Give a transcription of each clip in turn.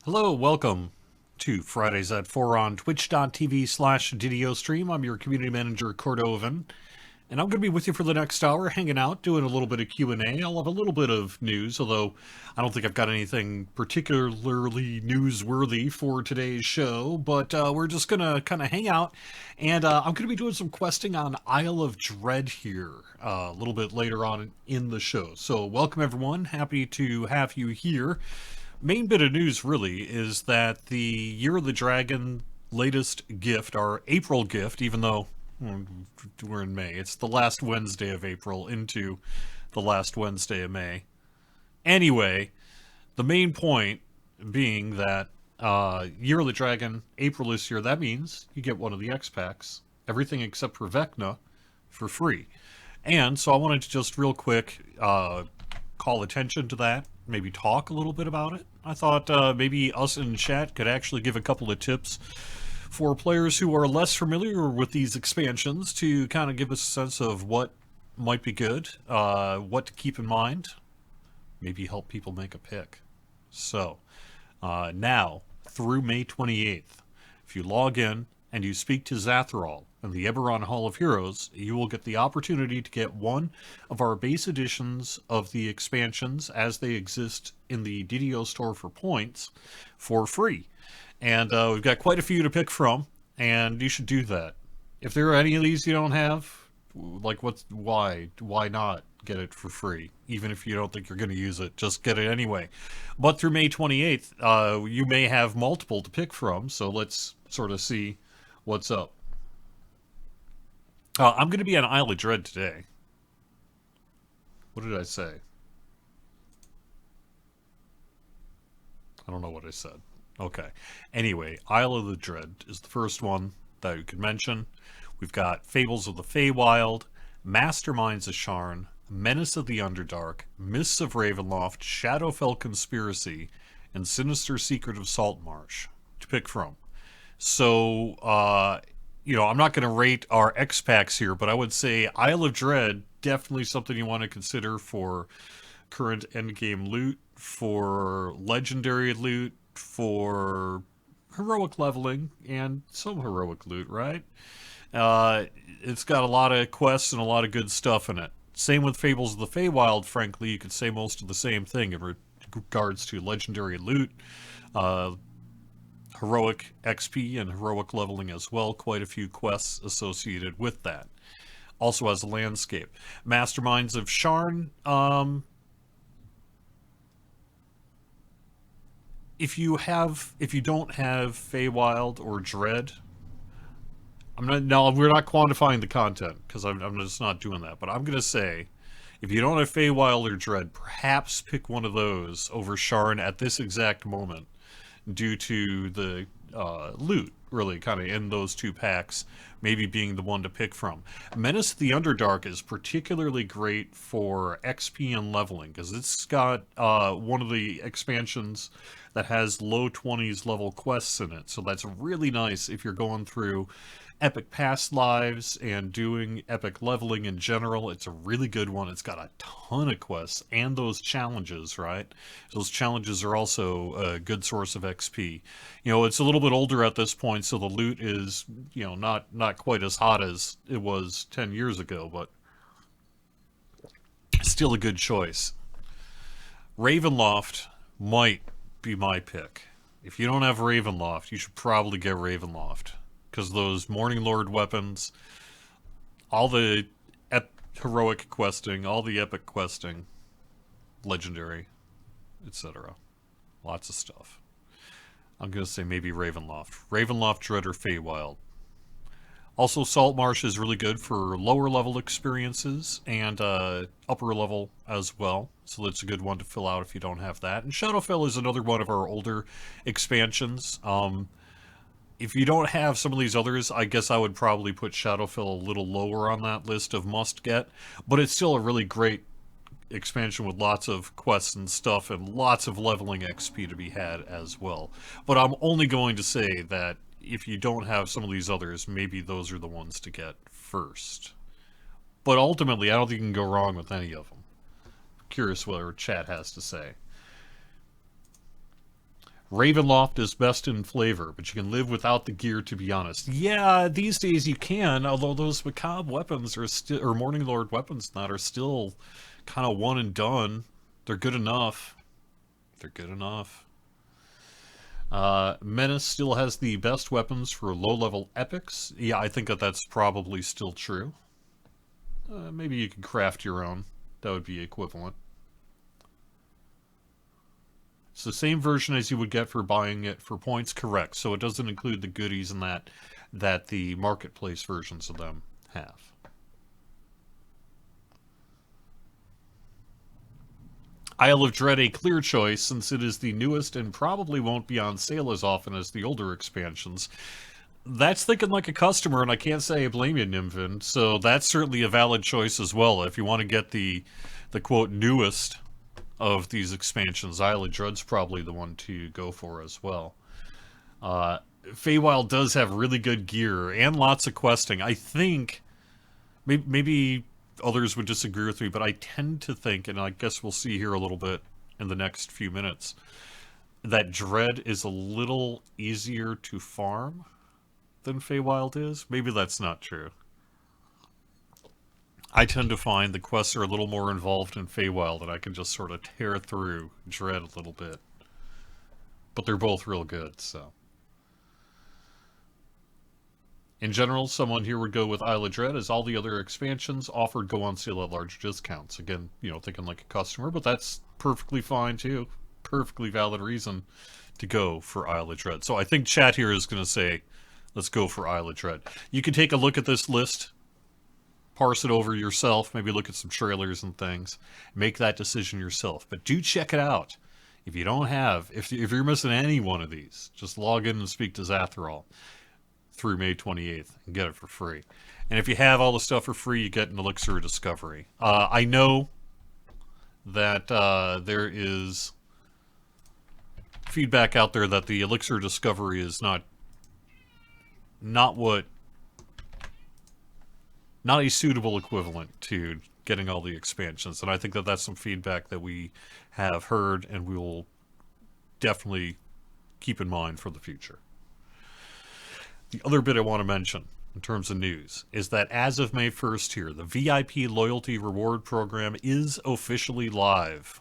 Hello, welcome to Fridays at 4 on twitch.tv/DDO I'm your community manager, Cordovan, and I'm going to be with you for the next hour, hanging out, doing a little bit of Q&A. I'll have a little bit of news, although I don't think I've got anything particularly newsworthy for today's show, but we're just going to kind of hang out, and I'm going to be doing some questing on Isle of Dread here a little bit later on in the show. So welcome, everyone. Happy to have you here. Main bit of news really is that the Year of the Dragon latest gift, our April gift, even though we're in May, it's the last Wednesday of April into the last Wednesday of May. Anyway, the main point being that Year of the Dragon, April this year, that means you get one of the X packs, everything except for Vecna, for free. And so I wanted to just real quick call attention to that, maybe talk a little bit about it. I thought maybe us in chat could actually give a couple of tips for players who are less familiar with these expansions to kind of give us a sense of what might be good, what to keep in mind, maybe help people make a pick. So, now, through May 28th, if you log in and you speak to Zathrall in the Everon Hall of Heroes, you will get the opportunity to get one of our base editions of the expansions as they exist in the DDO store for points for free. And we've got quite a few to pick from, and you should do that. If there are any of these you don't have, like why not get it for free? Even if you don't think you're going to use it, just get it anyway. But through May 28th, you may have multiple to pick from, so let's sort of see what's up. I'm going to be on Isle of Dread today. What did I say? I don't know what I said. Okay. Anyway, Isle of the Dread is the first one that you could mention. We've got Fables of the Feywild, Masterminds of Sharn, Menace of the Underdark, Mists of Ravenloft, Shadowfell Conspiracy, and Sinister Secret of Saltmarsh to pick from. So, I'm not going to rate our X packs here, but I would say Isle of Dread, definitely something you want to consider for current endgame loot, for legendary loot, for heroic leveling, and some heroic loot, right? It's got a lot of quests and a lot of good stuff in it. Same with Fables of the Feywild, frankly, you could say most of the same thing in regards to legendary loot, heroic XP, and heroic leveling as well. Quite a few quests associated with that. Also has a landscape. Masterminds of Sharn, if you don't have Feywild or Dread, we're not quantifying the content because I'm just not doing that. But I'm gonna say, if you don't have Feywild or Dread, perhaps pick one of those over Sharn at this exact moment, due to the loot, really, kind of in those two packs, maybe being the one to pick from. Menace the Underdark is particularly great for XP and leveling, because it's got one of the expansions that has low 20s level quests in it, so that's really nice if you're going through epic past lives and doing epic leveling in general. It's a really good one. It's got a ton of quests and those challenges, right? Those challenges are also a good source of XP. It's a little bit older at this point, so the loot is, not quite as hot as it was 10 years ago, but still a good choice. Ravenloft might be my pick. If you don't have Ravenloft, you should probably get Ravenloft, because those Morning Lord weapons, all the heroic questing, all the epic questing, legendary, etc. Lots of stuff. I'm going to say maybe Ravenloft. Ravenloft, Dread, or Feywild. Also, Saltmarsh is really good for lower level experiences and upper level as well. So that's a good one to fill out if you don't have that. And Shadowfell is another one of our older expansions. If you don't have some of these others, I guess I would probably put Shadowfell a little lower on that list of must-get, but it's still a really great expansion with lots of quests and stuff and lots of leveling XP to be had as well. But I'm only going to say that if you don't have some of these others, maybe those are the ones to get first. But ultimately, I don't think you can go wrong with any of them. Curious what our chat has to say. Ravenloft is best in flavor, but you can live without the gear, to be honest. Yeah, these days you can, although those macabre weapons are still, or Morning Lord weapons not, are still kind of one and done. They're good enough. They're good enough. Menace still has the best weapons for low-level epics. Yeah, I think that that's probably still true. Maybe you could craft your own. That would be equivalent. It's the same version as you would get for buying it for points, correct. So it doesn't include the goodies and that the marketplace versions of them have. Isle of Dread a clear choice since it is the newest and probably won't be on sale as often as the older expansions. That's thinking like a customer, and I can't say I blame you, Nimvin. So that's certainly a valid choice as well. If you want to get the quote newest of these expansions, Isle of Dread's probably the one to go for as well. Feywild does have really good gear and lots of questing. I think maybe others would disagree with me, but I tend to think, and I guess we'll see here a little bit in the next few minutes, that Dread is a little easier to farm than Feywild is. Maybe that's not true. I tend to find the quests are a little more involved in Feywild, and I can just sort of tear through Dread a little bit. But they're both real good, so. In general, someone here would go with Isle of Dread, as all the other expansions offered go on sale at large discounts. Again, thinking like a customer, but that's perfectly fine too. Perfectly valid reason to go for Isle of Dread. So I think chat here is going to say, let's go for Isle of Dread. You can take a look at this list, parse it over yourself, maybe look at some trailers and things, make that decision yourself. But do check it out. If you don't have, if you're missing any one of these, just log in and speak to Zathrall through May 28th and get it for free. And if you have all the stuff for free, you get an Elixir of Discovery. I know that there is feedback out there that the Elixir of Discovery is not a suitable equivalent to getting all the expansions. And I think that that's some feedback that we have heard and we will definitely keep in mind for the future. The other bit I want to mention in terms of news is that as of May 1st here, the VIP Loyalty Reward Program is officially live.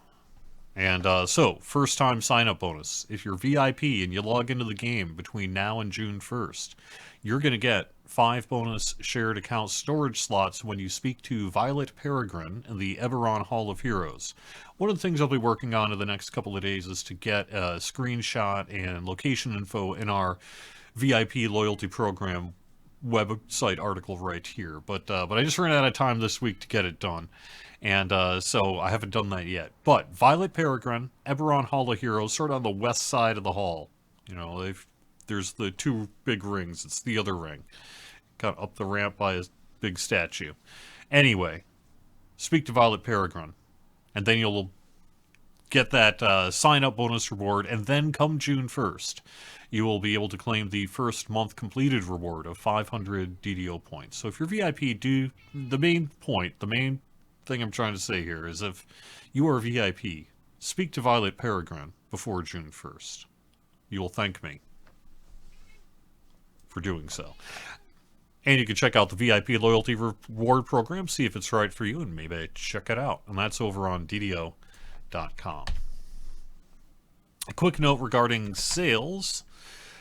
And so, first-time sign-up bonus. If you're VIP and you log into the game between now and June 1st, you're going to get 5 bonus shared account storage slots when you speak to Violet Peregrine in the Everon Hall of Heroes. One of the things I'll be working on in the next couple of days is to get a screenshot and location info in our VIP loyalty program website article right here. But I just ran out of time this week to get it done. And so I haven't done that yet. But Violet Peregrine, Everon Hall of Heroes, sort of on the west side of the hall. There's the 2 big rings. It's the other ring. Got up the ramp by a big statue. Anyway, speak to Violet Peregrine. And then you'll get that sign-up bonus reward. And then come June 1st, you will be able to claim the first month completed reward of 500 DDO points. So if you're VIP, the main thing I'm trying to say here is if you are VIP, speak to Violet Peregrine before June 1st. You will thank me for doing so. And you can check out the VIP Loyalty Reward Program, see if it's right for you, and maybe check it out. And that's over on DDO.com. A quick note regarding sales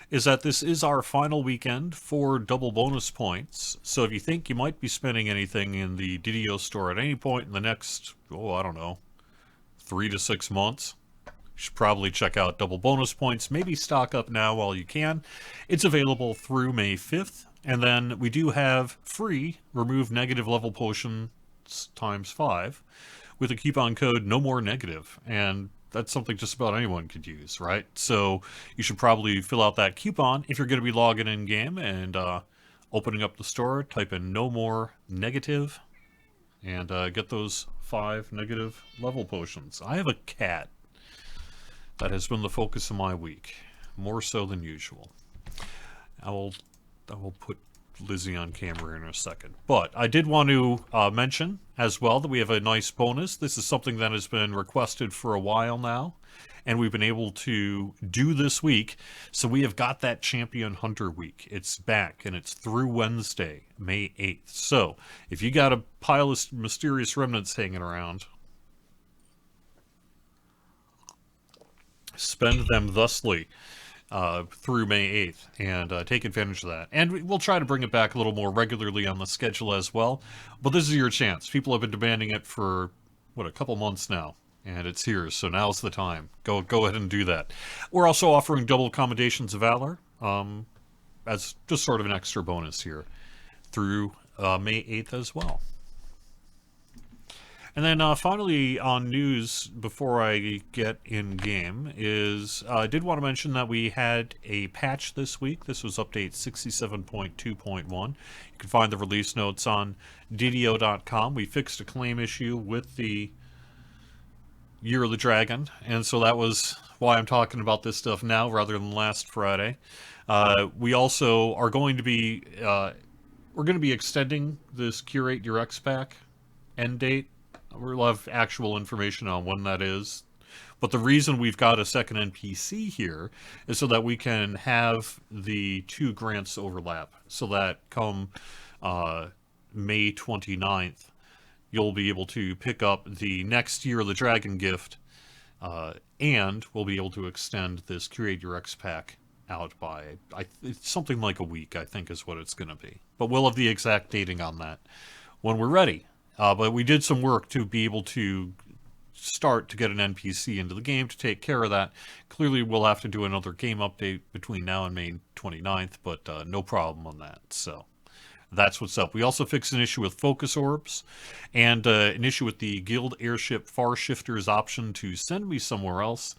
is that this is our final weekend for double bonus points. So if you think you might be spending anything in the DDO store at any point in the next, 3 to 6 months, you should probably check out double bonus points. Maybe stock up now while you can. It's available through May 5th. And then we do have free remove negative level potions times 5 with a coupon code no more negative. And that's something just about anyone could use, right? So you should probably fill out that coupon if you're going to be logging in game and opening up the store. Type in no more negative and get those 5 negative level potions. I have a cat that has been the focus of my week, more so than usual. I will put Lizzie on camera in a second. But I did want to mention as well that we have a nice bonus. This is something that has been requested for a while now, and we've been able to do this week. So we have got that Champion Hunter week. It's back, and it's through Wednesday, May 8th. So if you got a pile of mysterious remnants hanging around, spend them thusly through May 8th and take advantage of that. And we'll try to bring it back a little more regularly on the schedule as well. But this is your chance. People have been demanding it for, a couple months now. And it's here, so now's the time. Go ahead and do that. We're also offering double commendations of Valor as just sort of an extra bonus here through May 8th as well. And then finally on news before I get in game is I did want to mention that we had a patch this week. This was update 67.2.1. You can find the release notes on DDO.com. We fixed a claim issue with the Year of the Dragon, and so that was why I'm talking about this stuff now rather than last Friday. We also are going to be extending this Curate Your X pack end date. We'll have actual information on when that is. But the reason we've got a second NPC here is so that we can have the two grants overlap. So that come May 29th, you'll be able to pick up the next Year of the Dragon gift, and we'll be able to extend this Curate Your X pack out by it's something like a week, I think is what it's going to be. But we'll have the exact dating on that when we're ready. But we did some work to be able to start to get an NPC into the game to take care of that. Clearly, we'll have to do another game update between now and May 29th, but no problem on that. So that's what's up. We also fixed an issue with focus orbs and an issue with the guild airship far shifters option to send me somewhere else.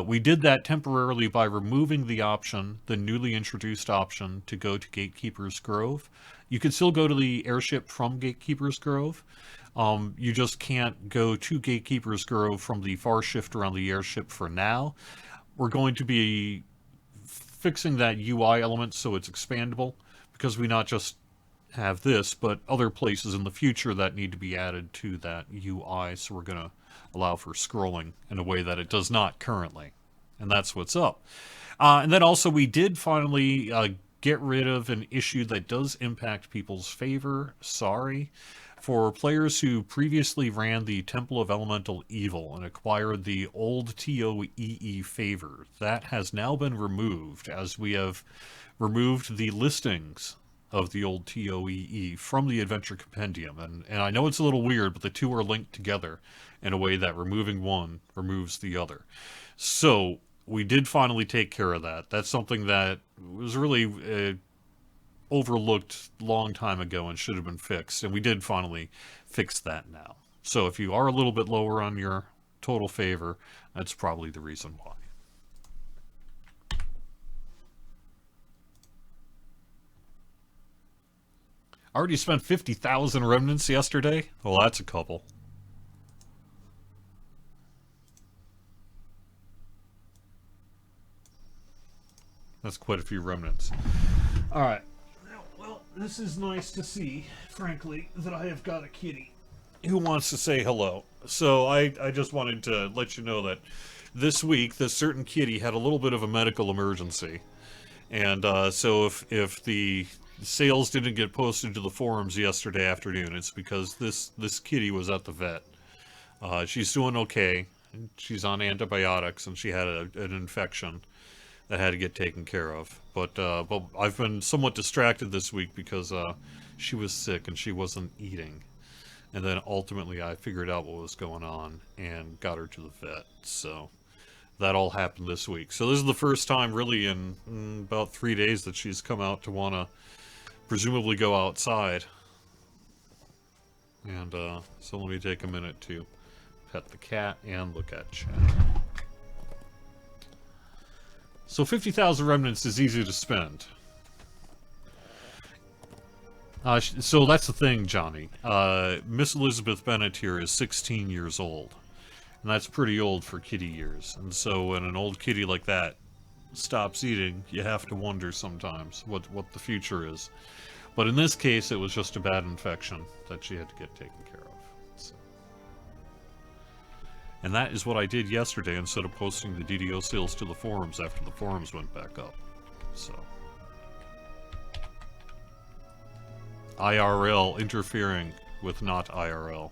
We did that temporarily by removing the option, the newly introduced option, to go to Gatekeeper's Grove. You can still go to the airship from Gatekeeper's Grove. You just can't go to Gatekeeper's Grove from the far shifter on the airship for now. We're going to be fixing that UI element so it's expandable, because we not just have this, but other places in the future that need to be added to that UI. So we're going to allow for scrolling in a way that it does not currently. And that's what's up. And then also we did finally get rid of an issue that does impact people's favor. Sorry. For players who previously ran the Temple of Elemental Evil and acquired the old TOEE favor, that has now been removed, as we have removed the listings of the old TOEE from the Adventure Compendium. And I know it's a little weird, but the two are linked together in a way that removing one removes the other. So we did finally take care of that. That's something that was really overlooked a long time ago and should have been fixed. And we did finally fix that now. So if you are a little bit lower on your total favor, that's probably the reason why. I already spent 50,000 remnants yesterday. Well, that's a couple. That's quite a few remnants. All right. Well, this is nice to see, frankly, that I have got a kitty who wants to say hello. So I just wanted to let you know that this week, this certain kitty had a little bit of a medical emergency. And so if the sales didn't get posted to the forums yesterday afternoon, it's because this kitty was at the vet. She's doing okay. She's on antibiotics, and she had an infection that had to get taken care of. But I've been somewhat distracted this week because she was sick and she wasn't eating. And then ultimately I figured out what was going on and got her to the vet. So that all happened this week. So this is the first time really in about 3 days that she's come out to want to presumably go outside. And so let me take a minute to pet the cat and look at chat. So 50,000 remnants is easy to spend. So that's the thing, Johnny. Miss Elizabeth Bennet here is 16 years old. And that's pretty old for kitty years. And so when an old kitty like that stops eating, you have to wonder sometimes what the future is. But in this case, it was just a bad infection that she had to get taken care of. So. And that is what I did yesterday instead of posting the DDO sales to the forums after the forums went back up. So. IRL interfering with not IRL.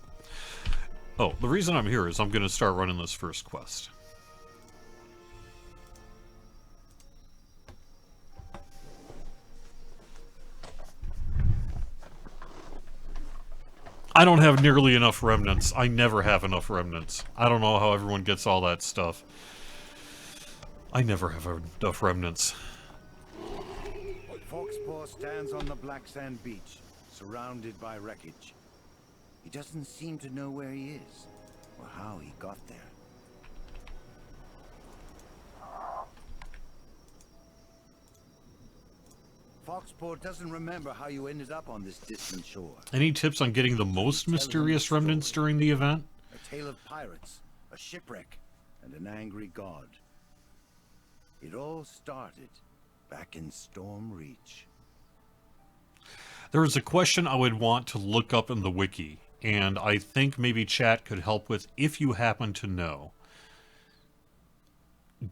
Oh, the reason I'm here is I'm going to start running this first quest. I don't have nearly enough remnants. I never have enough remnants. I don't know how everyone gets all that stuff. I never have enough remnants. Foxpaw stands on the black sand beach, surrounded by wreckage. He doesn't seem to know where he is, or how he got there. Foxpaw doesn't remember how you ended up on this distant shore. Any tips on getting the most mysterious remnants during the event? A tale of pirates, a shipwreck, and an angry god. It all started back in Storm Reach. There is a question I would want to look up in the wiki, and I think maybe chat could help with if you happen to know.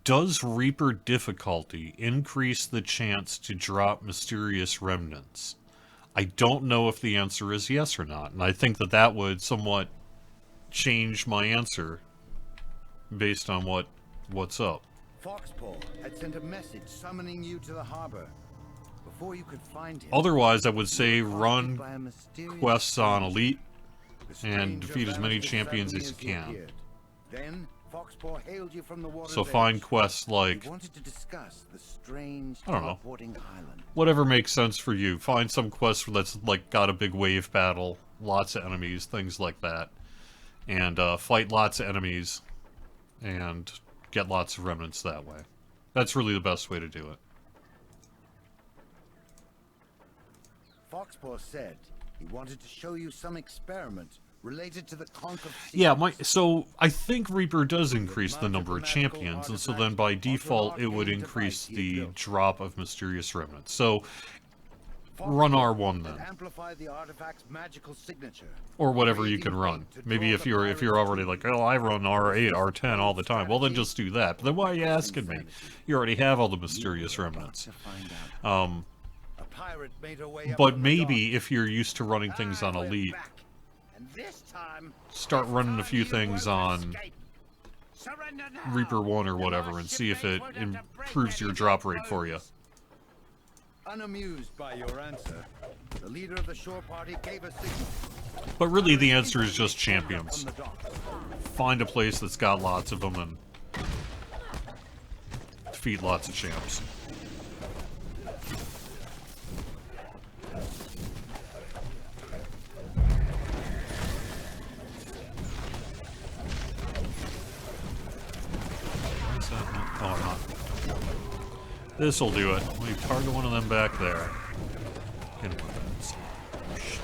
Does Reaper difficulty increase the chance to drop mysterious remnants? I don't know if the answer is yes or not, and I think that that would somewhat change my answer based on what's up. Foxpaw had sent a message summoning you to the harbor. Before you could find him, Otherwise, I would say run quests on Elite and defeat as many champions as you can. Then Foxpaw hailed you from the water's So find edge. quests like, He wanted to discuss the strange I don't know, teleporting island. whatever makes sense for you. Find some quest that's like got a big wave battle, lots of enemies, things like that, and fight lots of enemies and get lots of remnants that way. That's really the best way to do it. Foxpaw said he wanted to show you some experiment related to the conch of seas. Yeah, so I think Reaper does increase the number of champions, and so then by default it would increase the drop of mysterious remnants. So run R1 then, Amplify the artifact's magical signature. or whatever you can run. Maybe if you're already like, oh, I run R8, R10 all the time, well then just do that. But then why are you asking me? You already have all the mysterious remnants. But maybe if you're used to running things on Elite, start running a few things on Reaper 1 or whatever and see if it improves your drop rate for you. Unamused by your answer, the leader of the shore party gave a signal. But really the answer is just champions. Find a place that's got lots of them and defeat lots of champs. Oh, not. This'll do it. We target one of them back there. Hit him with that. Shit.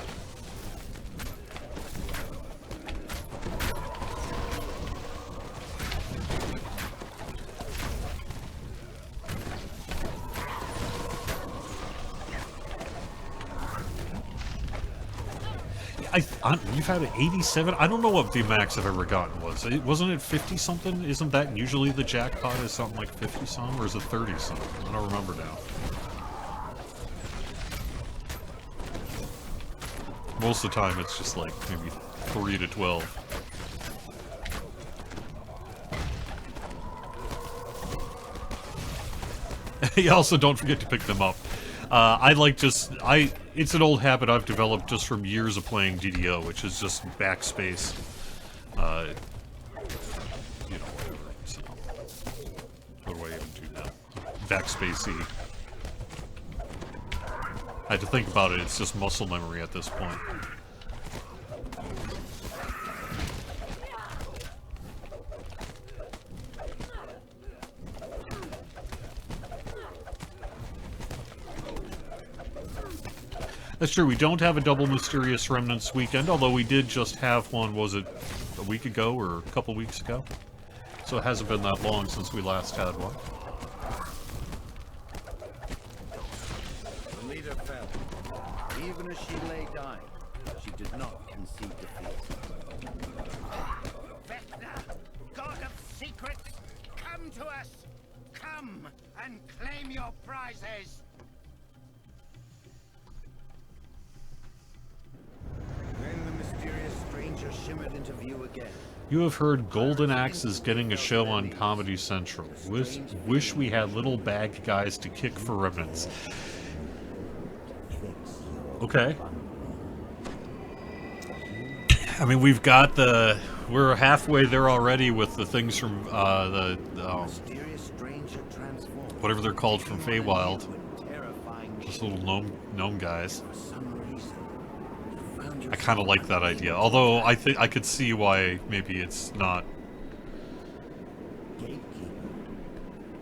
You've had an 87? I don't know what the max I've ever gotten was. Wasn't it 50-something? Isn't that usually the jackpot is something like 50-some? Or is it 30-something? I don't remember now. Most of the time it's just like maybe 3 to 12. Also, don't forget to pick them up. It's an old habit I've developed just from years of playing DDO, which is just backspace. You know, whatever. So, what do I even do now? Backspace-y. I had to think about it, it's just muscle memory at this point. That's true, we don't have a double Mysterious Remnants weekend, although we did just have one, was it a week ago or a couple weeks ago? So it hasn't been that long since we last had one. leader fell. Even as she lay dying, she did not concede defeat. Vecna, god of secrets, come to us! Come and claim your prizes! Then the mysterious stranger shimmered into view again. You have heard Golden Axe is getting a show on Comedy Central. Wish we had little bag guys to kick for remnants. Okay. I mean, we've got the... We're halfway there already with the things from whatever they're called from Feywild. Just little gnome guys. I kind of like that idea. Although I think I could see why maybe it's not.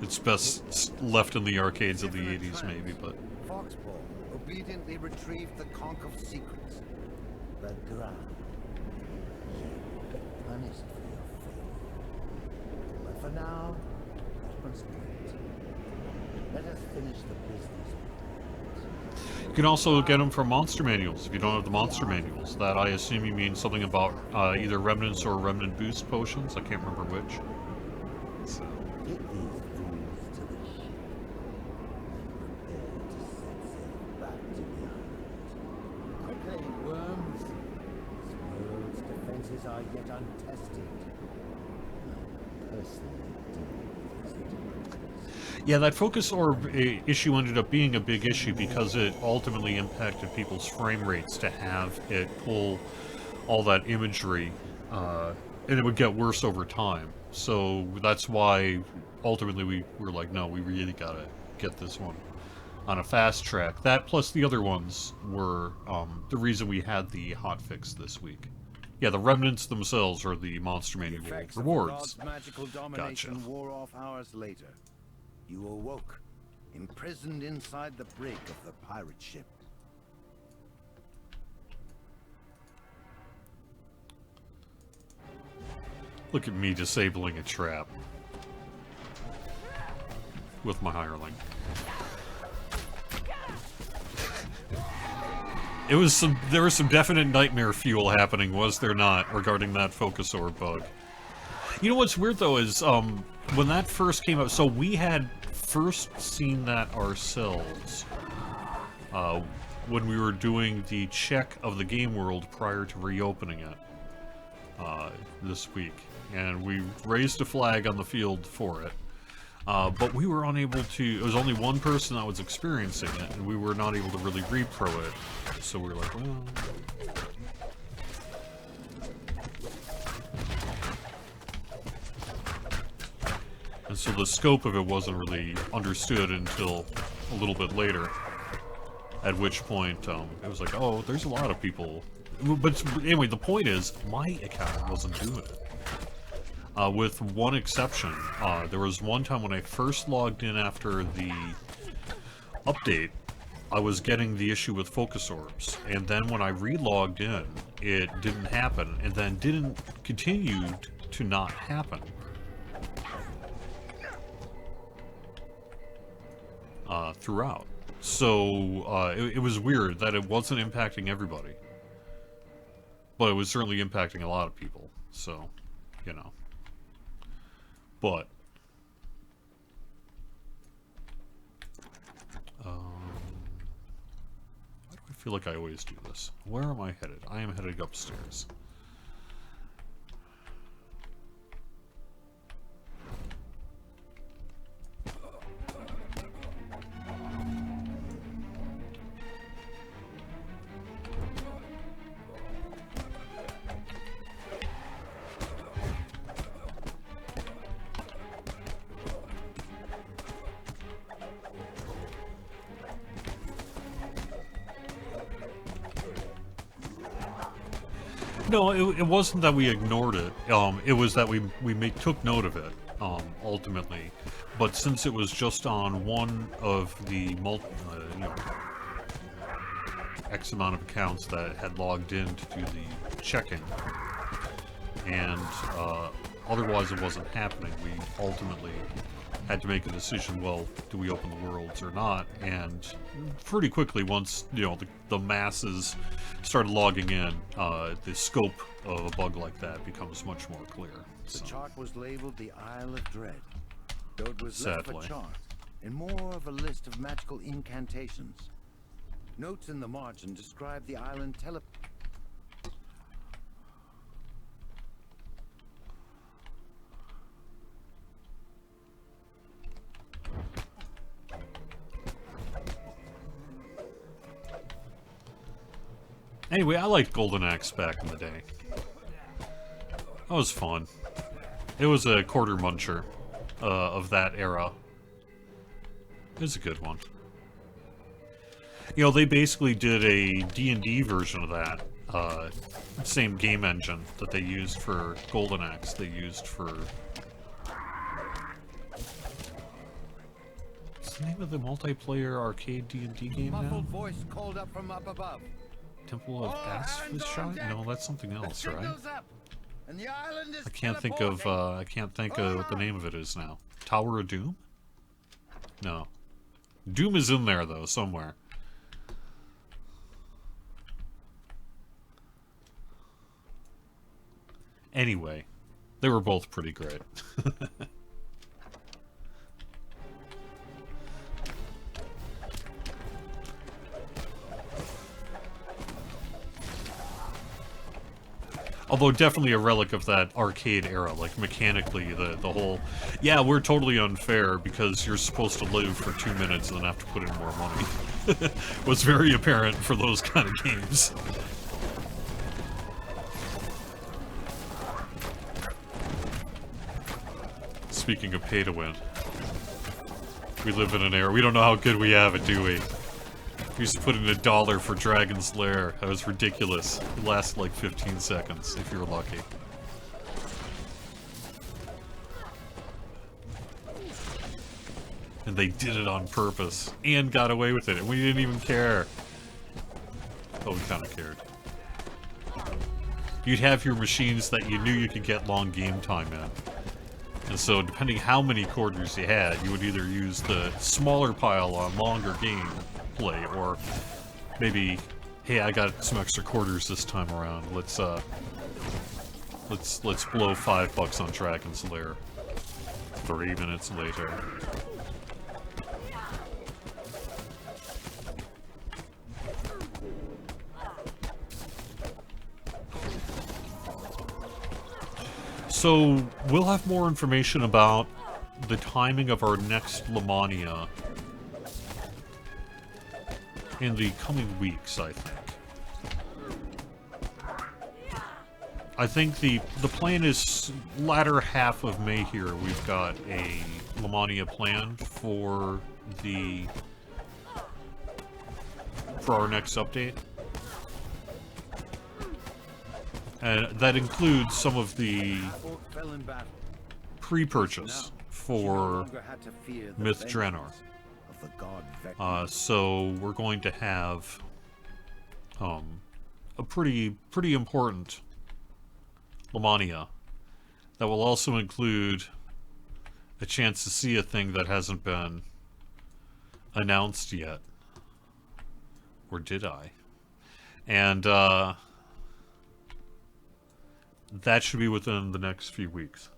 It's best left in the arcades of the 80s, maybe, but. Foxball obediently retrieved the conch of secrets. The ground. Punished for your failure. But for now, that one's great. Let us finish the business. You can also get them from monster manuals if you don't have the monster manuals. That I assume you mean something about either remnants or remnant boost potions. I can't remember which. So. Get these fools to the ship and prepare to set sail back to the island. Quickly, worms. This world's defenses are yet untested. I personally deal with these interruptions. Yeah, that focus orb issue ended up being a big issue because it ultimately impacted people's frame rates to have it pull all that imagery, and it would get worse over time. So that's why ultimately we were like, no, we really gotta get this one on a fast track. That plus the other ones were the reason we had the hotfix this week. Yeah, the remnants themselves are the monster manual rewards. Magical domination wore off hours later. You awoke, imprisoned inside the brig of the pirate ship. Look at me disabling a trap with my hireling. There was some definite nightmare fuel happening, was there not, regarding that focus orb bug. You know what's weird though is when that first came up, so we had first seen that ourselves when we were doing the check of the game world prior to reopening it this week, and we raised a flag on the field for it, but we were unable to. It was only one person that was experiencing it, and we were not able to really repro it. So we were like, well. And so the scope of it wasn't really understood until a little bit later, at which point it was like, oh, there's a lot of people. But anyway, the point is, my account wasn't doing it. With one exception. There was one time when I first logged in after the update, I was getting the issue with focus orbs. And then when I re-logged in, it didn't happen, and then didn't continue to not happen. Throughout. So, it was weird that it wasn't impacting everybody. But it was certainly impacting a lot of people. So, you know. But... why do I feel like I always do this? Where am I headed? I am headed upstairs. No, it wasn't that we ignored it. It was that we took note of it, ultimately. But since it was just on one of the X amount of accounts that had logged in to do the checking, and otherwise it wasn't happening, we ultimately had to make a decision, well, do we open the worlds or not? And pretty quickly, once, you know, the masses started logging in, the scope of a bug like that becomes much more clear. The So, chart was labeled the Isle of Dread, though it was less of Sadly. a chart and more of a list of magical incantations. Notes in the margin describe the island anyway, I liked Golden Axe back in the day. That was fun. It was a quarter muncher of that era. It was a good one. You know, they basically did a D&D version of that. Same game engine that they used for Golden Axe, they used for... What's the name of the multiplayer arcade D&D game now? muffled voice called up from up above. Temple of Asphishite? No, that's something else, right? And the island is I can't think of what the name of it is now. Tower of Doom? No. Doom is in there, though, somewhere. Anyway, they were both pretty great. Although definitely a relic of that arcade era, like mechanically, the whole... Yeah, we're totally unfair because you're supposed to live for 2 minutes and then have to put in more money. Was very apparent for those kind of games. Speaking of pay to win. We live in an era, we don't know how good we have it, do we? We used to put in $1 for Dragon's Lair. That was ridiculous. It lasted like 15 seconds, if you're lucky. And they did it on purpose. And got away with it, and we didn't even care. Oh, we kinda cared. You'd have your machines that you knew you could get long game time in. And so, depending how many quarters you had, you would either use the smaller pile on longer game play, or maybe, hey, I got some extra quarters this time around. Let's blow $5 on Dragon's Lair. 3 minutes later. So, we'll have more information about the timing of our next Lamania in the coming weeks, I think. I think the plan is latter half of May here. We've got a Lamania planned for our next update. And that includes some of the pre-purchase for Myth Draenor. So we're going to have a pretty important Lamania that will also include a chance to see a thing that hasn't been announced yet. Or did I? And that should be within the next few weeks.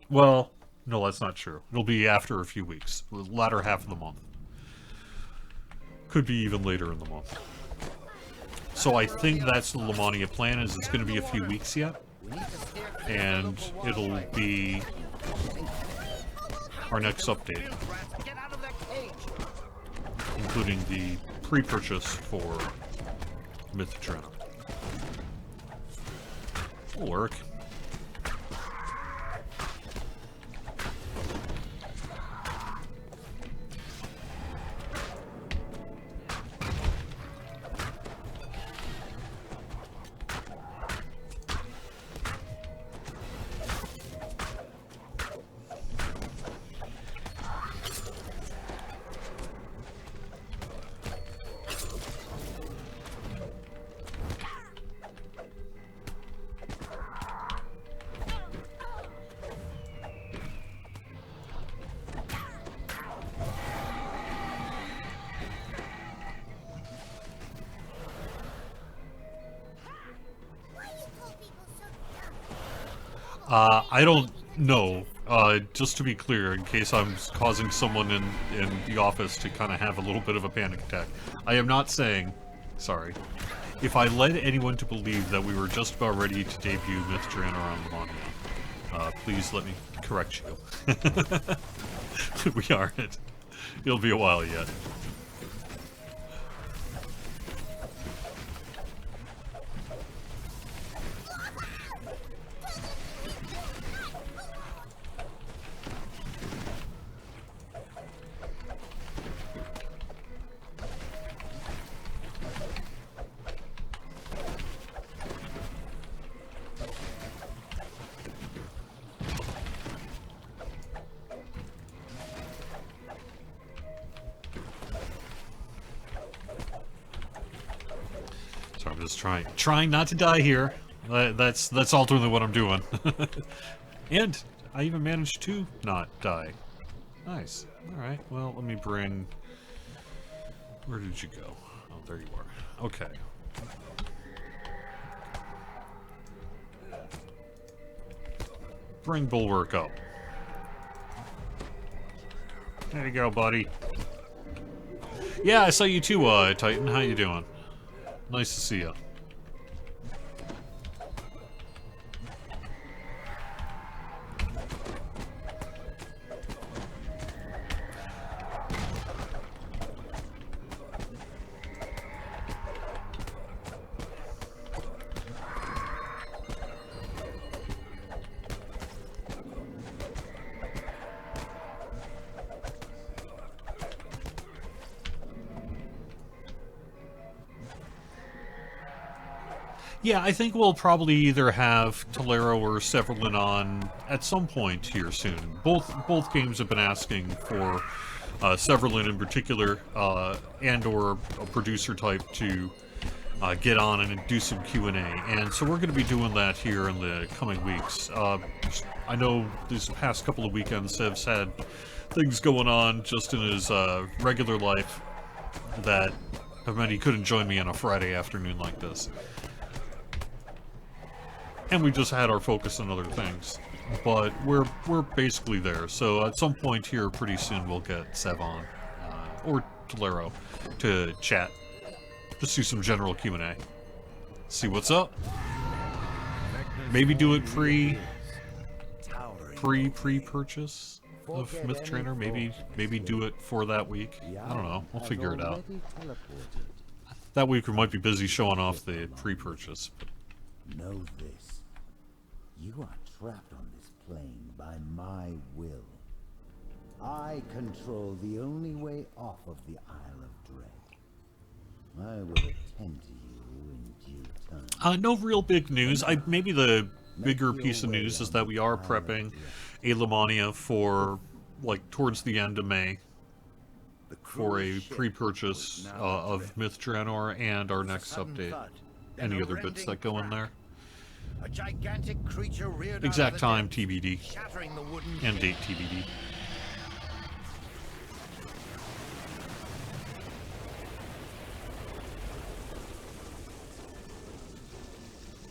Well, no, that's not true. It'll be after a few weeks. The latter half of the month. Could be even later in the month. So I think that's the Lamania plan, is it's going to be a few weeks yet. And it'll be our next update. Including the pre-purchase for Myth Draenor. Will work. I don't know. Just to be clear, in case I'm causing someone in the office to kind of have a little bit of a panic attack, I am not saying, sorry, if I led anyone to believe that we were just about ready to debut Myth on Lamania, please let me correct you. We aren't. It'll be a while yet. So I'm just trying not to die here. That's ultimately what I'm doing. And I even managed to not die. Nice. Alright, well, let me bring... Where did you go? Oh, there you are. Okay. Bring Bulwark up. There you go, buddy. Yeah, I saw you too, Titan. How you doing? Nice to see you. Yeah, I think we'll probably either have Tolero or Severlin on at some point here soon. Both games have been asking for Severlin in particular, and/or a producer type to get on and do some Q&A. And so we're going to be doing that here in the coming weeks. I know these past couple of weekends Sev's had things going on just in his regular life that have meant he couldn't join me on a Friday afternoon like this. And we just had our focus on other things. But we're basically there. So at some point here, pretty soon, we'll get Sev on, or Tolero, to chat. Just do some general Q&A. See what's up. Maybe do it pre-purchase of Myth Trainer. Maybe do it for that week. I don't know. We'll figure it out. That week we might be busy showing off the pre-purchase. Know this. You are trapped on this plane by my will. I control the only way off of the Isle of Dread. I will attend to you in due time. No real big news. Maybe the bigger piece of news is that we are prepping a Lamania for, like, towards the end of May for a pre-purchase of Myth Draenor and our next update. Any other bits that go in there? A gigantic creature reared Exact out time of the depths, TBD. shattering the wooden And gate. date TBD.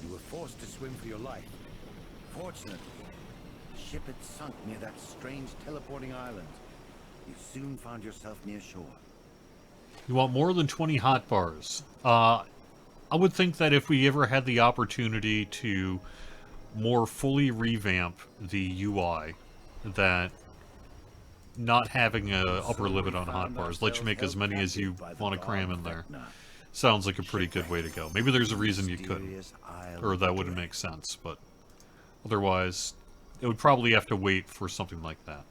You were forced to swim for your life. Fortunately, the ship had sunk near that strange teleporting island. You soon found yourself near shore. You want more than 20 hot bars. I would think that if we ever had the opportunity to more fully revamp the UI, that not having a upper limit on hot bars, let you make as many as you want to cram in there, sounds like a pretty good way to go. Maybe there's a reason you couldn't, or that wouldn't make sense, but otherwise, it would probably have to wait for something like that.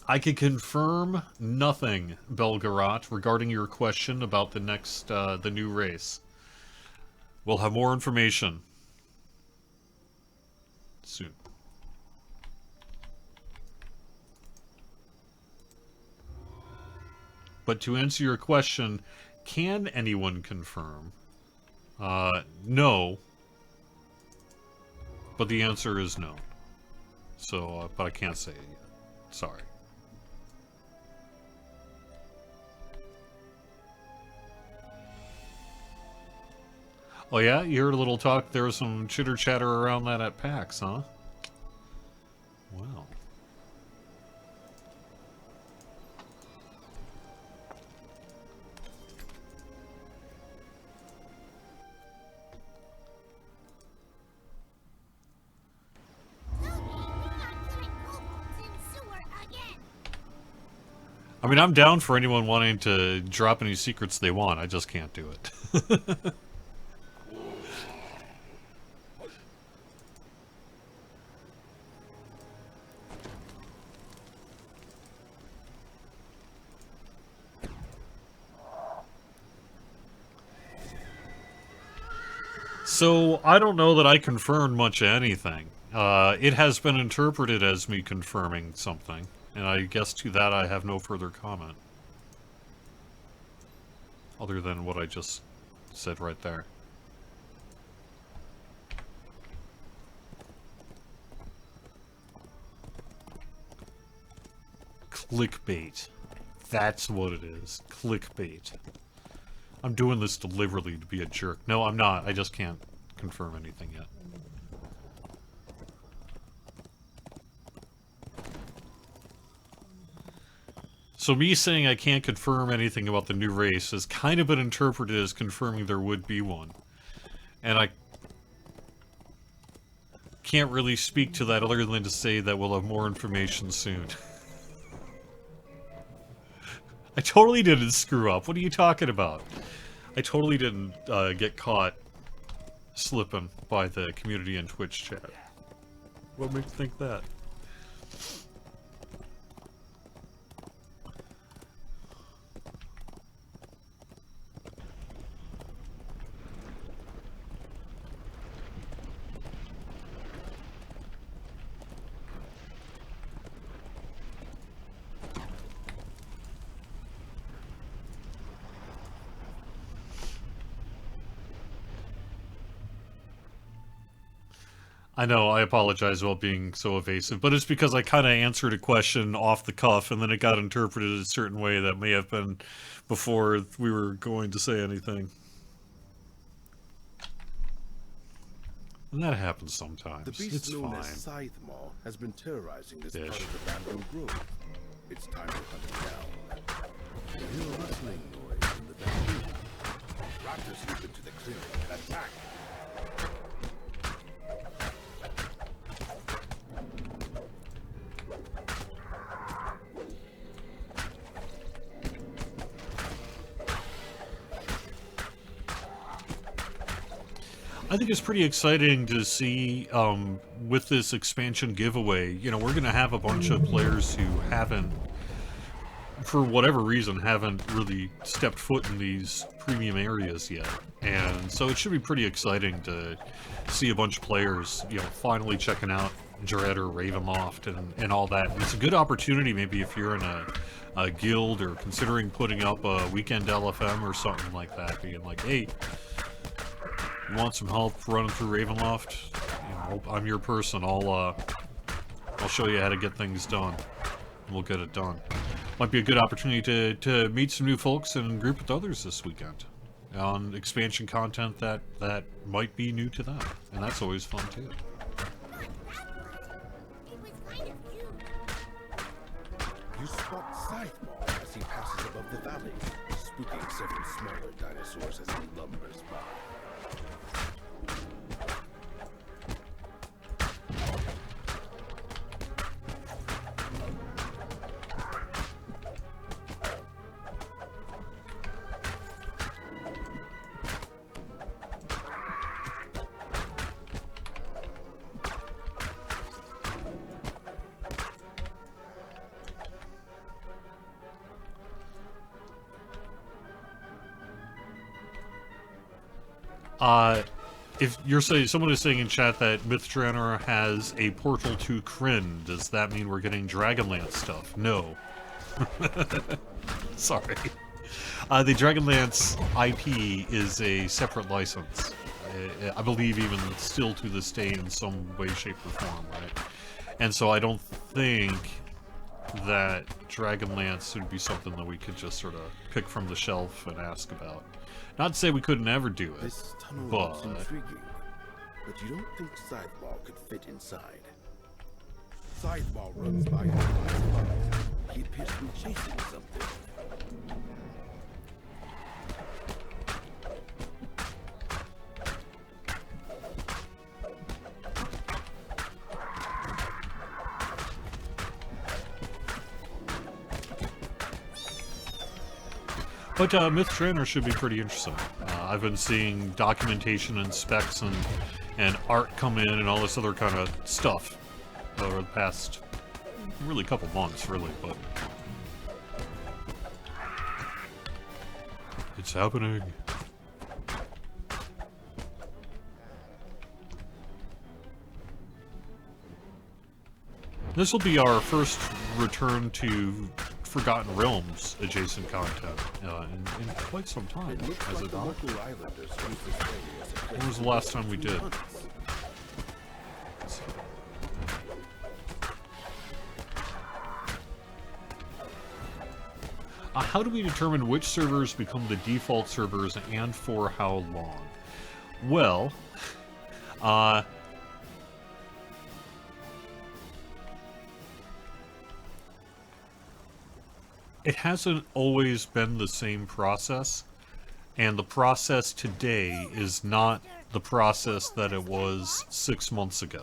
I can confirm nothing, Belgarat, regarding your question about the next, the new race. We'll have more information soon. But to answer your question, can anyone confirm? No. But the answer is no. So, but I can't say it yet. Sorry. Oh yeah, you heard a little talk. There was some chitter chatter around that at PAX, huh? Wow. I mean, I'm down for anyone wanting to drop any secrets they want. I just can't do it. So, I don't know that I confirmed much of anything. It has been interpreted as me confirming something, and I guess to that I have no further comment. Other than what I just said right there. Clickbait. That's what it is. Clickbait. I'm doing this deliberately to be a jerk. No, I'm not. I just can't confirm anything yet. So me saying I can't confirm anything about the new race has kind of been interpreted as confirming there would be one. And I can't really speak to that other than to say that we'll have more information soon. I totally didn't screw up. What are you talking about? I totally didn't get caught slipping by the community and Twitch chat. What makes you think that? I know, I apologize about being so evasive, but it's because I kind of answered a question off the cuff, and then it got interpreted a certain way that may have been before we were going to say anything. And that happens sometimes. The beast It's known fine. as Scythemaw has been terrorizing this Ish. part of the bamboo grove. It's time to hunt him down. You hear a rustling noise in the bamboo. Raptors leap into the clearing and attack. I think it's pretty exciting to see, with this expansion giveaway, you know, we're going to have a bunch of players who haven't, for whatever reason, haven't really stepped foot in these premium areas yet. And so it should be pretty exciting to see a bunch of players, you know, finally checking out Dread or Ravenloft and all that. And it's a good opportunity maybe if you're in a guild or considering putting up a weekend LFM or something like that, being like, hey, you want some help running through Ravenloft? You know, I'm your person. I'll show you how to get things done. We'll get it done. Might be a good opportunity to meet some new folks and group with others this weekend on expansion content that might be new to them, and that's always fun too. You spot Scythemaw as he passes above the valley, spooking several smaller dinosaurs as he lumbers by. If you're saying, someone is saying in chat that Mythdraenor has a portal to Kryn, does that mean we're getting Dragonlance stuff? No. Sorry. The Dragonlance IP is a separate license. I believe even still to this day in some way, shape, or form, right? And so I don't think that Dragonlance would be something that we could just sort of pick from the shelf and ask about. Not to say we couldn't ever do it, This tunnel but looks intriguing, but you don't think Scytheball could fit inside. Scytheball runs by your eyes above. He appears to be chasing something. But Myth Trainer should be pretty interesting. I've been seeing documentation and specs and art come in and all this other kind of stuff over the past, really couple months, really, but it's happening. This will be our first return to Forgotten Realms adjacent content in quite some time, It looks has like it the not? local islanders use this area as a place When was the to last time we catch did? hunts. How do we determine which servers become the default servers and for how long? Well, it hasn't always been the same process, and the process today is not the process that it was 6 months ago.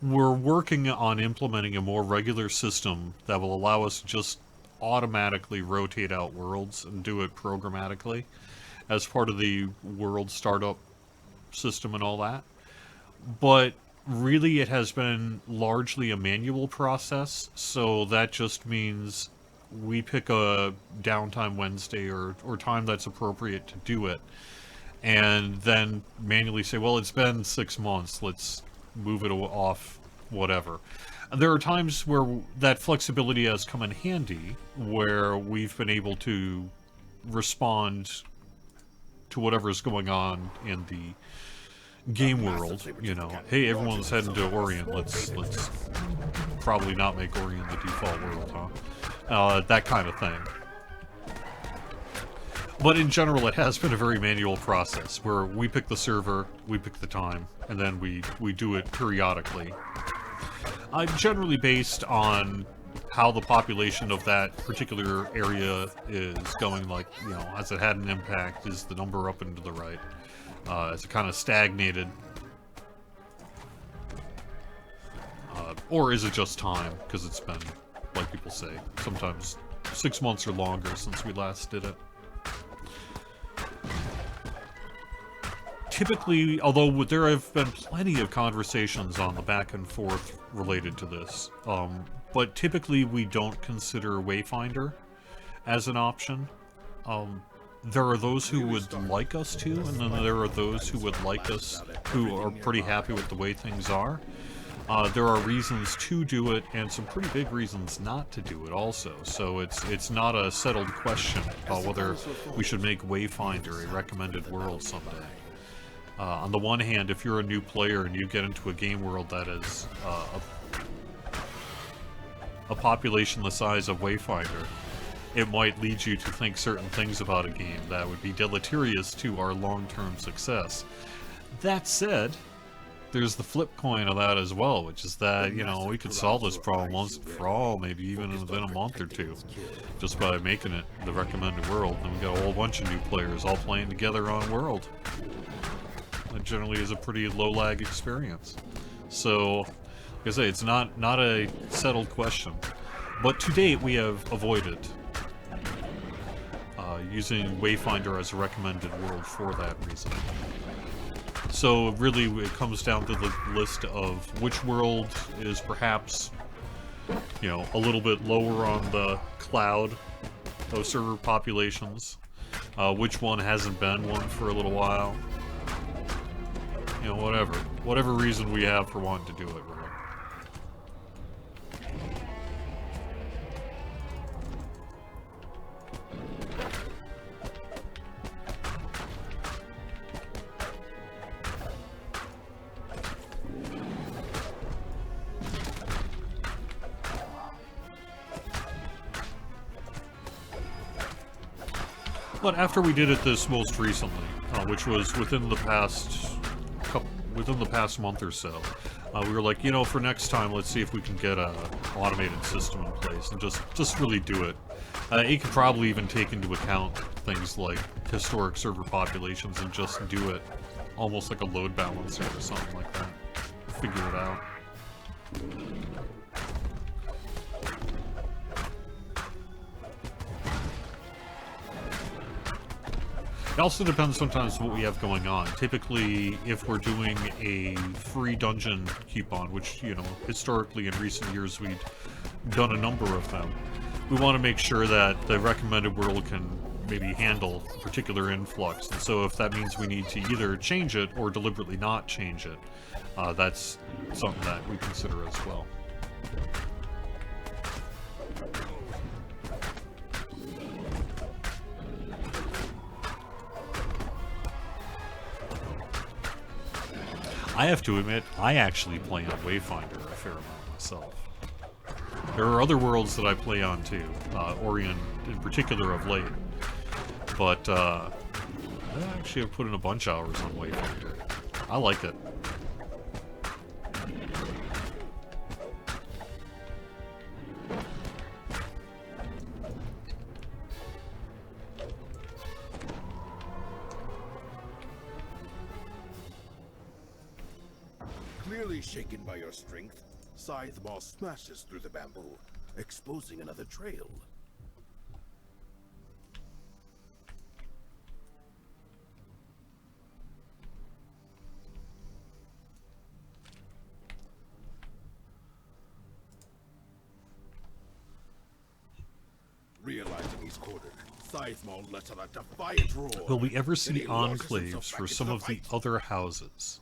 We're working on implementing a more regular system that will allow us to just automatically rotate out worlds and do it programmatically as part of the world startup system and all that. But really it has been largely a manual process, so that just means we pick a downtime Wednesday or time that's appropriate to do it, and then manually say, well, it's been 6 months, let's move it off, whatever. There are times where that flexibility has come in handy, where we've been able to respond to whatever's going on in the game world. You know, hey, everyone's heading to Orient, let's probably not make Orient the default world, huh? That kind of thing. But in general, it has been a very manual process, where we pick the server, we pick the time, and then we do it periodically. Generally based on how the population of that particular area is going, like, you know, has it had an impact, is the number up and to the right, has it kind of stagnated, or is it just time, because it's been, like people say, sometimes 6 months or longer since we last did it. Typically, although there have been plenty of conversations on the back and forth related to this, but typically we don't consider Wayfinder as an option. There are those who would like us to, and then there are those who would like us, who are pretty happy with the way things are. There are reasons to do it, and some pretty big reasons not to do it also. So it's not a settled question about whether we should make Wayfinder a recommended world someday. On the one hand, if you're a new player and you get into a game world that is a population the size of Wayfinder, it might lead you to think certain things about a game that would be deleterious to our long-term success. That said, there's the flip coin of that as well, which is that, you know, we could solve this problem once and for all, maybe even within a month or two, just by making it the recommended world. And we got a whole bunch of new players all playing together on World. It generally is a pretty low-lag experience. So, like I say, it's not a settled question. But to date, we have avoided using Wayfinder as a recommended world for that reason. So really, it comes down to the list of which world is perhaps, you know, a little bit lower on the cloud of server populations. Which one hasn't been one for a little while. You know, whatever reason we have for wanting to do it, really. But after we did it this most recently, which was within the past month or so, we were like, you know, for next time, let's see if we can get a automated system in place and just really do it. It could probably even take into account things like historic server populations and just do it almost like a load balancer or something like that. Figure it out. It also depends sometimes what we have going on. Typically, if we're doing a free dungeon coupon, which, you know, historically in recent years we've done a number of them, we want to make sure that the recommended world can maybe handle a particular influx. And so if that means we need to either change it or deliberately not change it, that's something that we consider as well. I have to admit, I actually play on Wayfinder a fair amount myself. There are other worlds that I play on too, Orion in particular of late, but I actually have put in a bunch of hours on Wayfinder. I like it. Clearly shaken by your strength, Scytheball smashes through the bamboo, exposing another trail. Realizing he's cornered, Scytheball lets out a defiant roar. Will we ever Then see he launches enclaves himself for back some into of the fight. other houses?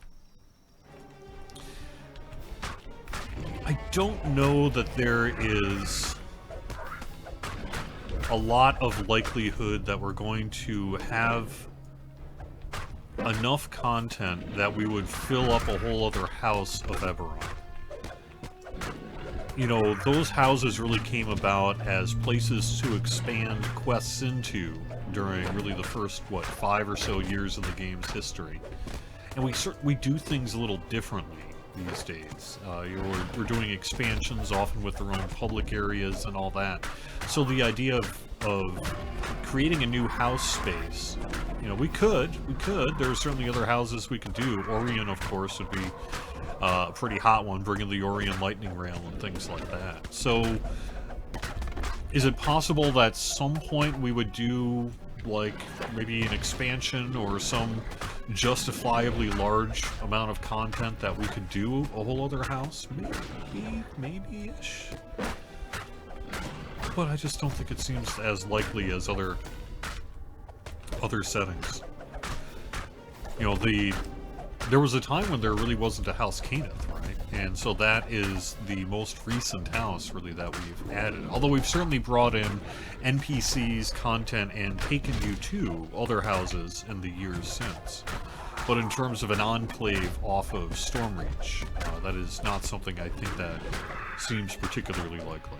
I don't know that there is a lot of likelihood that we're going to have enough content that we would fill up a whole other house of Everon. You know, those houses really came about as places to expand quests into during really the first, 5 or so years of the game's history. And we do things a little differently these days. We're doing expansions, often with their own public areas and all that. So the idea of creating a new house space, you know, we could. There are certainly other houses we could do. Orion, of course, would be a pretty hot one, bringing the Orion lightning rail and things like that. So, is it possible that at some point we would do, like, maybe an expansion or some justifiably large amount of content that we could do a whole other house? Maybe-ish. But I just don't think it seems as likely as other settings. You know, there was a time when there really wasn't a House Cannith, right? And so that is the most recent house, really, that we've added. Although we've certainly brought in NPCs, content, and taken you to other houses in the years since. But in terms of an enclave off of Stormreach, that is not something I think that seems particularly likely.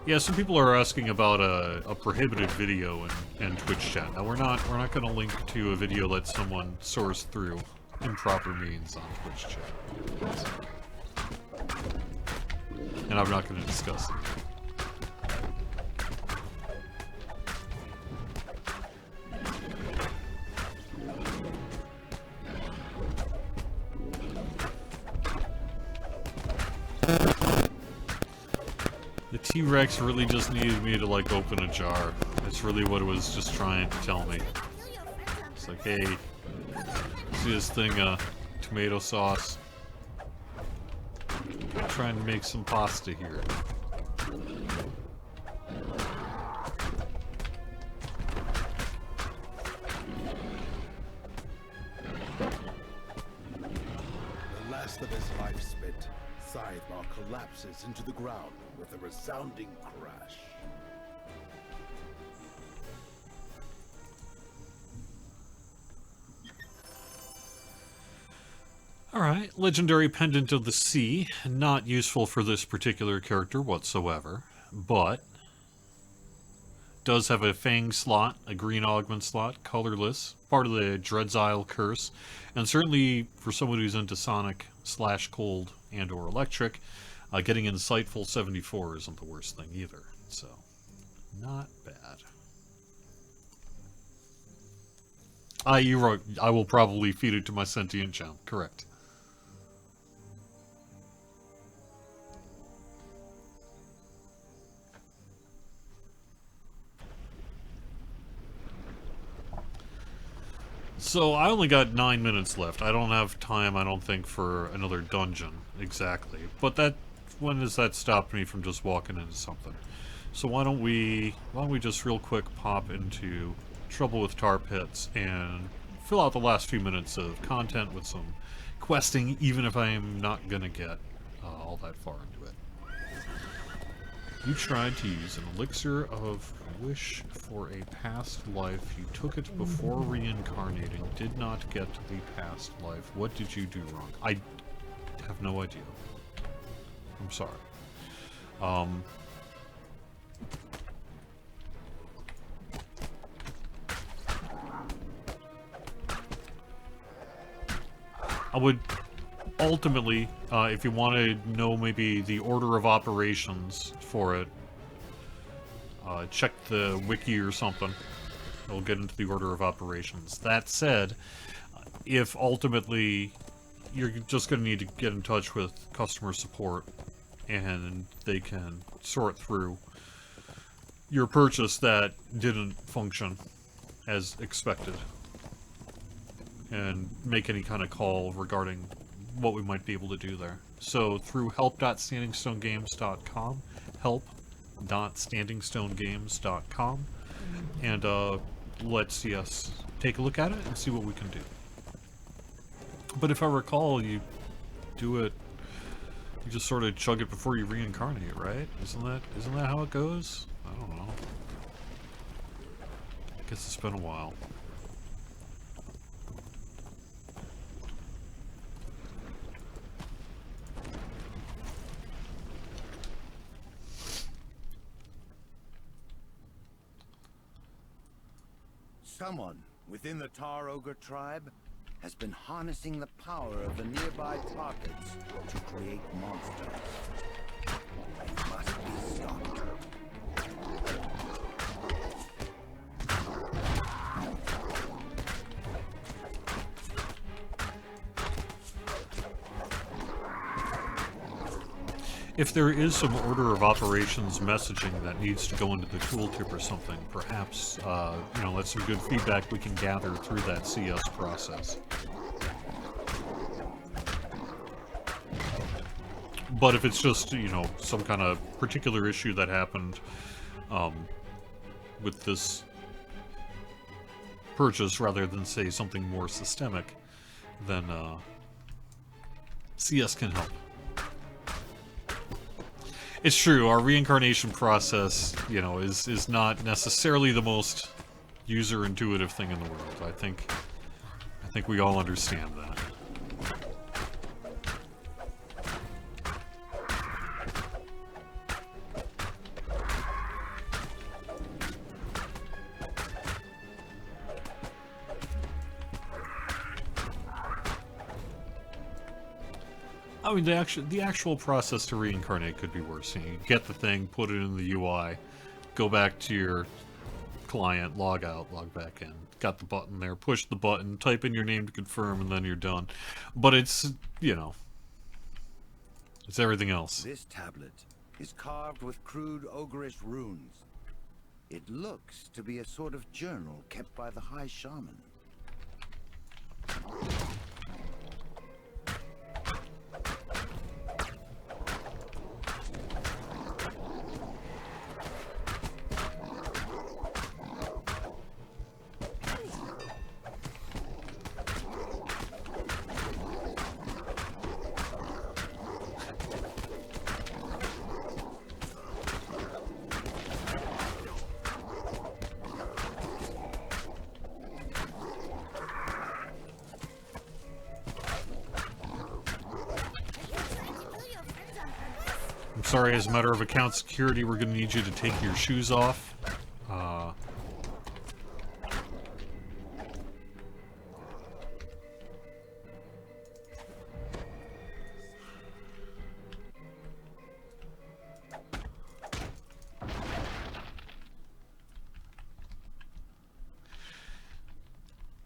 Yeah, some people are asking about a prohibited video in Twitch chat. Now we're not going to link to a video that someone sourced through improper means on Twitch chat, and I'm not going to discuss it. The T-Rex really just needed me to, like, open a jar. That's really what it was just trying to tell me. It's like, hey, see this thing, tomato sauce? I'm trying to make some pasta here. The last of his life spent, Scytheball collapses into the ground with a resounding crash. Alright, Legendary Pendant of the Sea. Not useful for this particular character whatsoever, but does have a Fang slot, a green augment slot, colorless, part of the Dread's Isle curse, and certainly for someone who's into Sonic / Cold and or Electric, getting Insightful 74 isn't the worst thing either, so not bad. You're right, I will probably feed it to my sentient gem, correct. So I only got 9 minutes left. I don't have time, I don't think, for another dungeon exactly. But that, when has that stopped me from just walking into something? So why don't we just real quick pop into Trouble with Tar Pits and fill out the last few minutes of content with some questing, even if I'm not gonna get all that far into it. You tried to use an elixir of wish for a past life. You took it before reincarnating. Did not get the past life. What did you do wrong? I have no idea. I'm sorry. I would ultimately, if you want to know maybe the order of operations for it, check the wiki or something. It'll get into the order of operations. That said, if ultimately you're just going to need to get in touch with customer support and they can sort through your purchase that didn't function as expected and make any kind of call regarding what we might be able to do there. So through help.standingstonegames.com, help.standingstonegames.com, and let's take a look at it and see what we can do. But if I recall, you do it, you just sort of chug it before you reincarnate, right? Isn't that how it goes? I don't know. I guess it's been a while. Someone within the Tar Ogre tribe has been harnessing the power of the nearby tar pits to create monsters. They must be stopped. If there is some order of operations messaging that needs to go into the tooltip or something, perhaps, that's some good feedback we can gather through that CS process. But if it's just, some kind of particular issue that happened with this purchase rather than, say, something more systemic, then CS can help. It's true, our reincarnation process, is not necessarily the most user-intuitive thing in the world. I think we all understand that. I mean, the actual process to reincarnate could be worse. You get the thing, put it in the UI, go back to your client, log out, log back in. Got the button there, push the button, type in your name to confirm, and then you're done. But it's, it's everything else. This tablet is carved with crude ogreish runes. It looks to be a sort of journal kept by the High Shaman. sorry, as a matter of account security, we're going to need you to take your shoes off.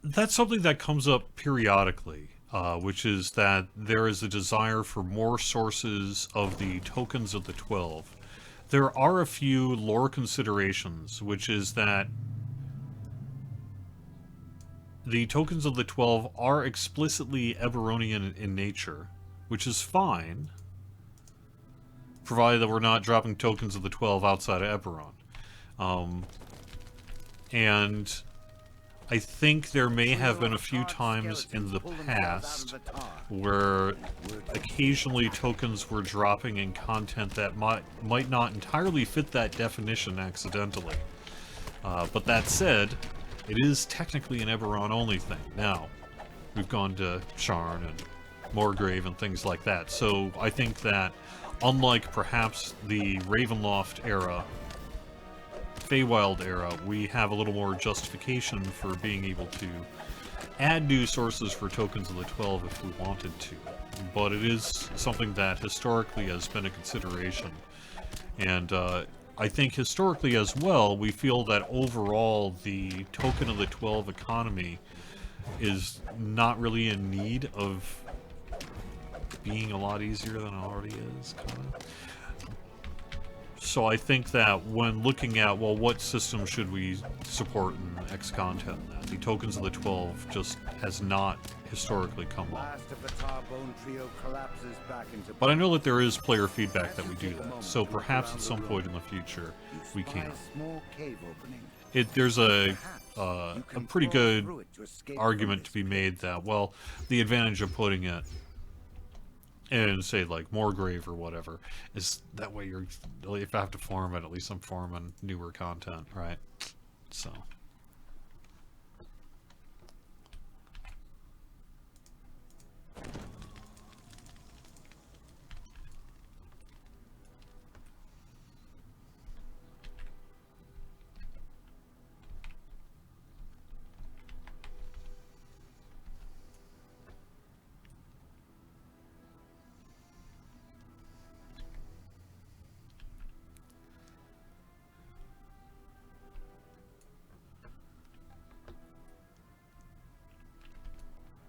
That's something that comes up periodically, which is that there is a desire for more sources of the tokens of the 12. There are a few lore considerations, which is that the tokens of the 12 are explicitly Everonian in nature, which is fine, provided that we're not dropping tokens of the 12 outside of Everon. And I think there may have been a few times in the past where occasionally tokens were dropping in content that might not entirely fit that definition accidentally. But that said, it is technically an Everon-only thing. Now, we've gone to Sharn and Morgrave and things like that, so I think that, unlike perhaps the Ravenloft era, Feywild era, we have a little more justification for being able to add new sources for tokens of the 12 if we wanted to. But it is something that historically has been a consideration. And I think historically as well, we feel that overall the token of the 12 economy is not really in need of being a lot easier than it already is, kind of. So I think that when looking at, well, what system should we support in X content, the tokens of the 12 just has not historically come up. But I know that there is player feedback that we do that, so perhaps at some point in the future we can. There's a pretty good argument to be made that, well, the advantage of putting it and say like Morgrave or whatever is that way if I have to farm it, at least I'm farming newer content, right? So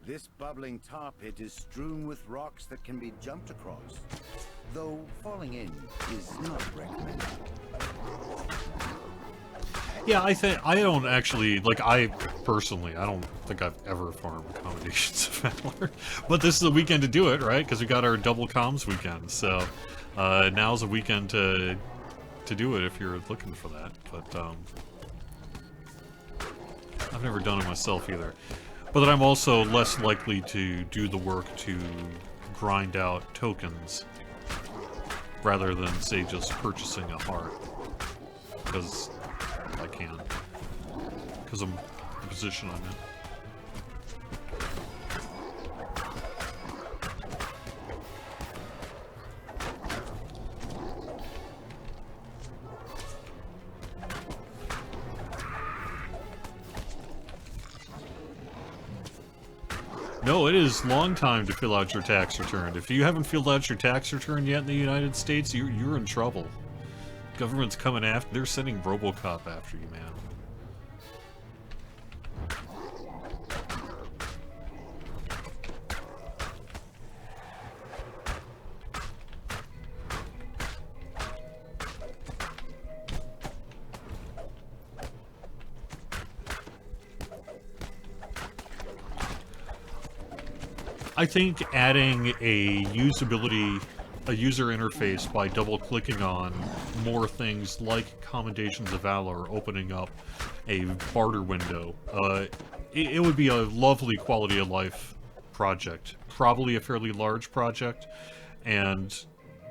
this bubbling tar pit is strewn with rocks that can be jumped across, though falling in is not recommended. yeah, I don't actually, like, I don't think I've ever farmed accommodations of Valor, but this is a weekend to do it, right? Because we got our double comms weekend, so now's a weekend to do it if you're looking for that. But I've never done it myself either. But then I'm also less likely to do the work to grind out tokens rather than, say, just purchasing a heart. Because I can. Because I'm in the position I'm in. No, it is long time to fill out your tax return. If you haven't filled out your tax return yet in the United States, you're in trouble. Government's coming after. They're sending RoboCop after you, man. I think adding a user interface by double-clicking on more things like Commendations of Valor, opening up a barter window, it would be a lovely quality of life project. Probably a fairly large project, and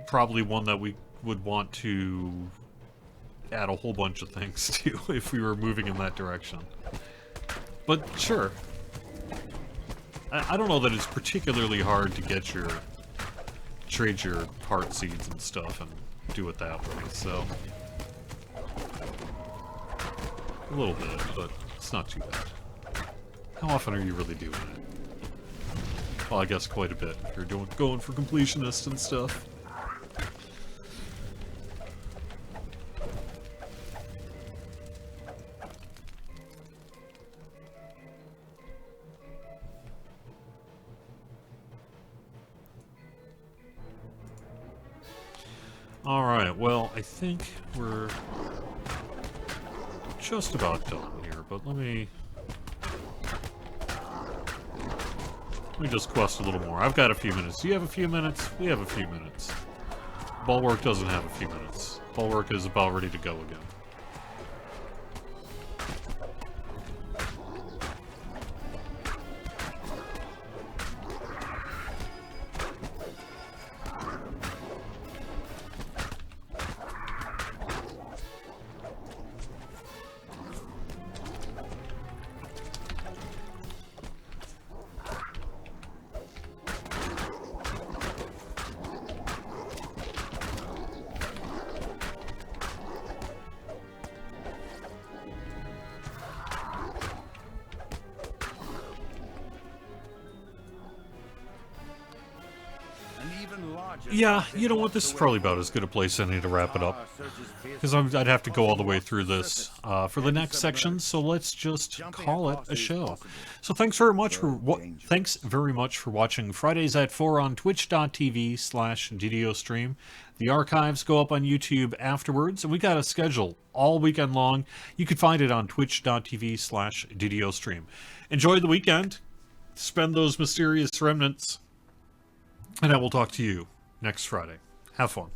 probably one that we would want to add a whole bunch of things to if we were moving in that direction. But sure. I don't know that it's particularly hard to get your trade your heart seeds and stuff and do it that way, so... A little bit, but it's not too bad. How often are you really doing it? Well, I guess quite a bit. You're going for completionists and stuff. Alright, well, I think we're just about done here, but let me just quest a little more. I've got a few minutes. Do you have a few minutes? We have a few minutes. Bulwark doesn't have a few minutes. Bulwark is about ready to go again. Yeah, you know what? This is probably about as good a place as any to wrap it up. Because I'd have to go all the way through this for the next section, so let's just call it a show. So thanks very much for watching Fridays at 4 on twitch.tv/DDOstream. The archives go up on YouTube afterwards, and we got a schedule all weekend long. You can find it on twitch.tv/DDOstream. Enjoy the weekend. Spend those mysterious remnants. And I will talk to you next Friday. Have fun.